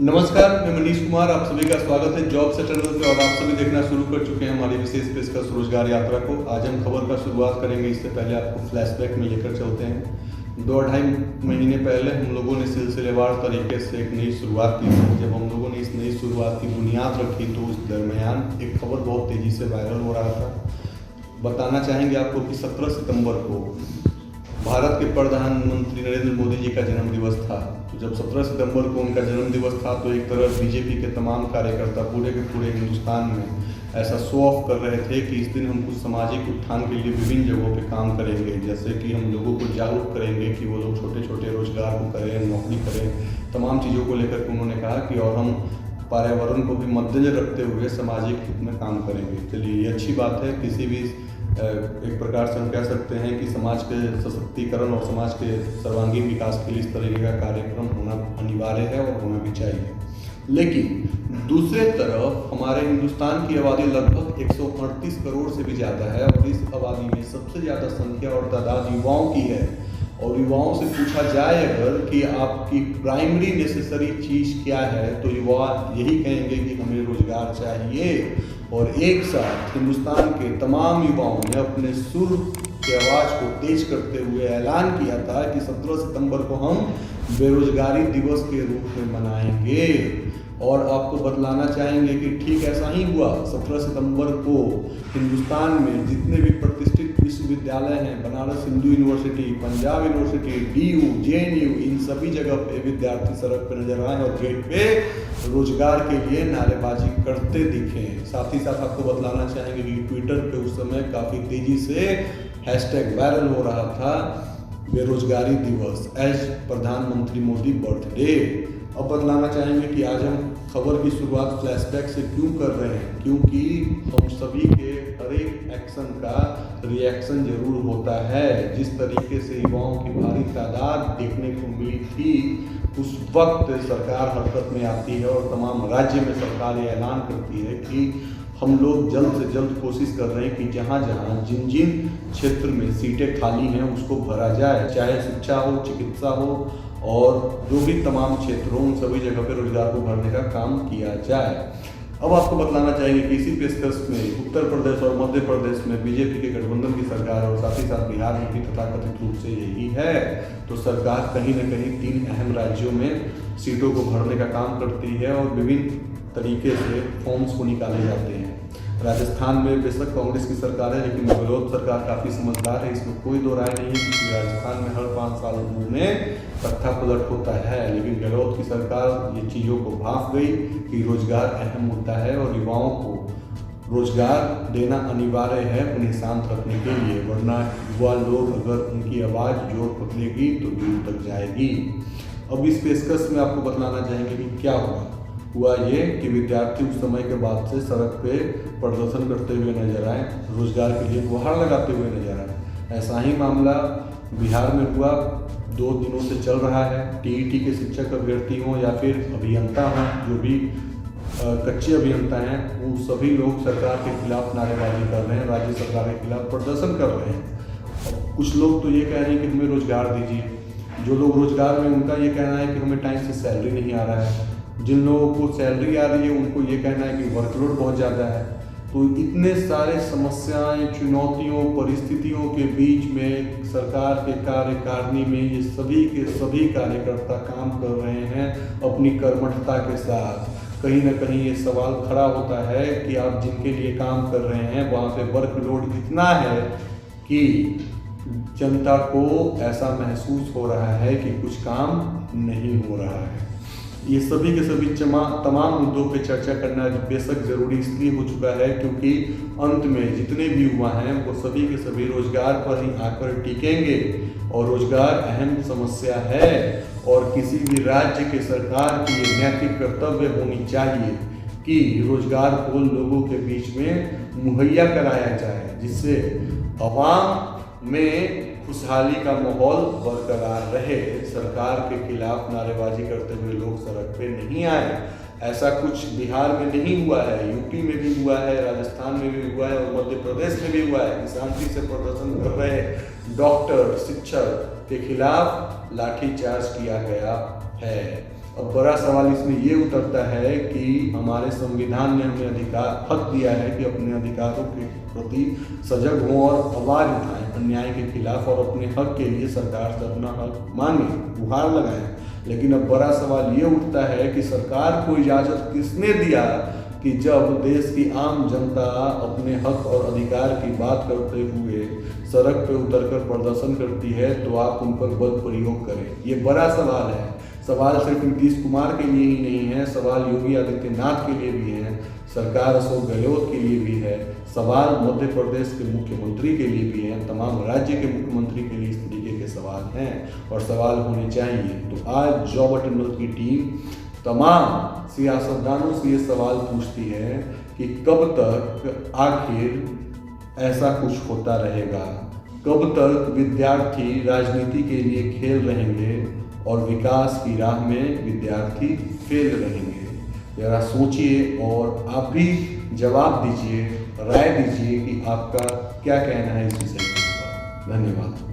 नमस्कार, मैं मनीष कुमार। आप सभी का स्वागत है जॉब सेटलर पे और आप सभी देखना शुरू कर चुके हैं हमारी विशेष पेशकश रोजगार यात्रा को। आज हम खबर का शुरुआत करेंगे। इससे पहले आपको फ्लैशबैक में लेकर चलते हैं। 2-2.5 महीने पहले हम लोगों ने सिलसिलेवार तरीके से एक नई शुरुआत की थी। जब हम लोगों ने इस नई शुरुआत की बुनियाद रखी तो उस दरमियान एक खबर बहुत तेज़ी से वायरल हो रहा था। बताना चाहेंगे आपको कि 17 सितंबर को भारत के प्रधानमंत्री नरेंद्र मोदी जी का जन्म दिवस था। तो जब 17 सितंबर को उनका जन्म दिवस था तो एक तरफ बीजेपी के तमाम कार्यकर्ता पूरे के पूरे हिंदुस्तान में ऐसा शो ऑफ कर रहे थे कि इस दिन हम कुछ सामाजिक उत्थान के लिए विभिन्न जगहों पे काम करेंगे, जैसे कि हम लोगों को जागरूक करेंगे कि वो लोग छोटे छोटे रोजगार को करें, नौकरी करें, तमाम चीज़ों को लेकर के उन्होंने कहा कि और हम पर्यावरण को भी मद्देनजर रखते हुए सामाजिक हित में काम करेंगे। चलिए, ये अच्छी बात है। किसी भी एक प्रकार से हम कह सकते हैं कि समाज के सशक्तिकरण और समाज के सर्वांगीण विकास के लिए इस तरीके का कार्यक्रम होना अनिवार्य है और होना भी चाहिए। लेकिन दूसरे तरफ हमारे हिंदुस्तान की आबादी लगभग 138 करोड़ से भी ज़्यादा है और इस आबादी में सबसे ज़्यादा संख्या और तादाद युवाओं की है। और युवाओं से पूछा जाए अगर कि आपकी प्राइमरी नेसेसरी चीज़ क्या है, तो युवा यही कहेंगे कि हमें रोजगार चाहिए। और एक साथ हिंदुस्तान के तमाम युवाओं ने अपने सुर की आवाज़ को तेज करते हुए ऐलान किया था कि 17 सितंबर को हम बेरोजगारी दिवस के रूप में मनाएंगे। और आपको बतलाना चाहेंगे कि ठीक ऐसा ही हुआ। 17 सितंबर को हिंदुस्तान में जितने भी प्रतिष्ठित विश्वविद्यालय हैं, Banaras Hindu university, Punjab university, DU, JNU, इन सभी जगह पे विद्यार्थी सड़क पर नजर आए और गेट पे रोजगार के लिए नारेबाजी करते दिखे। साथ ही साथ आपको बतलाना चाहेंगे कि ट्विटर पे उस समय काफ़ी तेजी से हैशटैग वायरल हो रहा था, बेरोजगारी दिवस एज प्रधानमंत्री मोदी बर्थडे। अब बतलाना चाहेंगे कि आज हम खबर की शुरुआत फ्लैशबैक से क्यों कर रहे हैं, क्योंकि हम सभी के हर एक एक्शन का रिएक्शन जरूर होता है। जिस तरीके से युवाओं की भारी तादाद देखने को मिली थी, उस वक्त सरकार हरकत में आती है और तमाम राज्य में सरकार ये ऐलान करती है कि हम लोग जल्द से जल्द कोशिश कर रहे हैं कि जहाँ जहाँ जिन जिन क्षेत्र में सीटें खाली हैं उसको भरा जाए, चाहे शिक्षा हो, चिकित्सा हो और जो भी तमाम क्षेत्रों उन सभी जगह पर रोजगार को भरने का काम किया जाए। अब आपको बतलाना चाहेंगे कि इसी पेशकश में उत्तर प्रदेश और मध्य प्रदेश में बीजेपी के गठबंधन की सरकार और साथ ही साथ बिहार में भी तथाकथित रूप से यही है। तो सरकार कहीं न कहीं 3 अहम राज्यों में सीटों को भरने का काम करती है और विभिन्न तरीके से फॉर्म्स को निकाले जाते हैं। राजस्थान में बेशक कांग्रेस की सरकार है, लेकिन गहलोत सरकार काफ़ी समझदार है, इसमें कोई दो राय नहीं है, क्योंकि राजस्थान में हर 5 साल में तख्ता पलट होता है। लेकिन गहलोत की सरकार ये चीज़ों को भांप गई कि रोजगार अहम मुद्दा है और युवाओं को रोजगार देना अनिवार्य है उन्हें शांत रखने के लिए, वरना युवा लोग अगर उनकी आवाज़ जोर पकड़ेगी तो दूर तक जाएगी। अब इस पेशकश में आपको बतलाना चाहेंगे कि क्या हुआ ये कि विद्यार्थी उस समय के बाद से सड़क पे प्रदर्शन करते हुए नजर आए, रोजगार के लिए गुहार लगाते हुए नजर आए। ऐसा ही मामला बिहार में हुआ, 2 दिनों से चल रहा है। TET के शिक्षक अभ्यर्थी हों या फिर अभियंता हों, जो भी कच्चे अभियंता हैं, वो सभी लोग सरकार के खिलाफ नारेबाजी कर रहे हैं, राज्य सरकार के खिलाफ प्रदर्शन कर रहे हैं। कुछ लोग तो ये कह रहे हैं कि हमें रोजगार दीजिए। जो लोग रोजगार में, उनका ये कहना है कि हमें टाइम से सैलरी नहीं आ रहा है। जिन लोगों को सैलरी आ रही है उनको ये कहना है कि वर्कलोड बहुत ज़्यादा है। तो इतने सारे समस्याएं, चुनौतियों, परिस्थितियों के बीच में सरकार के कार्यकारिणी में ये सभी के सभी कार्यकर्ता काम कर रहे हैं अपनी कर्मठता के साथ। कहीं ना कहीं ये सवाल खड़ा होता है कि आप जिनके लिए काम कर रहे हैं वहाँ पे वर्कलोड इतना है कि जनता को ऐसा महसूस हो रहा है कि कुछ काम नहीं हो रहा है। ये सभी के सभी तमाम मुद्दों पे चर्चा करना बेशक ज़रूरी इसलिए हो चुका है क्योंकि अंत में जितने भी युवा हैं वो सभी के सभी रोजगार पर ही आकर टिकेंगे और रोजगार अहम समस्या है। और किसी भी राज्य के सरकार की ये नैतिक कर्तव्य होनी चाहिए कि रोजगार को लोगों के बीच में मुहैया कराया जाए, जिससे आवाम में खुशहाली का माहौल बरकरार रहे। सरकार के खिलाफ नारेबाजी करते हुए लोग सड़क पे नहीं आए। ऐसा कुछ बिहार में नहीं हुआ है, यूपी में भी हुआ है, राजस्थान में भी हुआ है और मध्य प्रदेश में भी हुआ है कि शांति से प्रदर्शन कर रहे डॉक्टर, शिक्षक के खिलाफ लाठीचार्ज किया गया है। अब बड़ा सवाल इसमें ये उतरता है कि हमारे संविधान ने हमें हक दिया है कि अपने अधिकारों के प्रति सजग हों और आवाज उठाएं अन्याय के खिलाफ और अपने हक के लिए सरकार से अपना हक मांगे, गुहार लगाएं। लेकिन अब बड़ा सवाल ये उठता है कि सरकार को इजाज़त किसने दिया कि जब देश की आम जनता अपने हक और अधिकार की बात करते हुए सड़क पर उतरकर प्रदर्शन करती है तो आप उन पर बल प्रयोग करें। ये बड़ा सवाल है। सवाल सिर्फ नीतीश कुमार के लिए ही नहीं है, सवाल योगी आदित्यनाथ के लिए भी है, सरकार अशोक गहलोत के लिए भी है, सवाल मध्य प्रदेश के मुख्यमंत्री के लिए भी है, तमाम राज्य के मुख्यमंत्री के लिए इस तरीके के सवाल हैं और सवाल होने चाहिए। तो आज जॉब अटैनल की टीम तमाम सियासतदानों से ये सवाल पूछती है कि कब तक आखिर ऐसा कुछ होता रहेगा, कब तक विद्यार्थी राजनीति के लिए खेल रहेंगे और विकास की राह में विद्यार्थी फेल रहेंगे। जरा सोचिए और आप भी जवाब दीजिए, राय दीजिए कि आपका क्या कहना है इस विषय के ऊपर। धन्यवाद।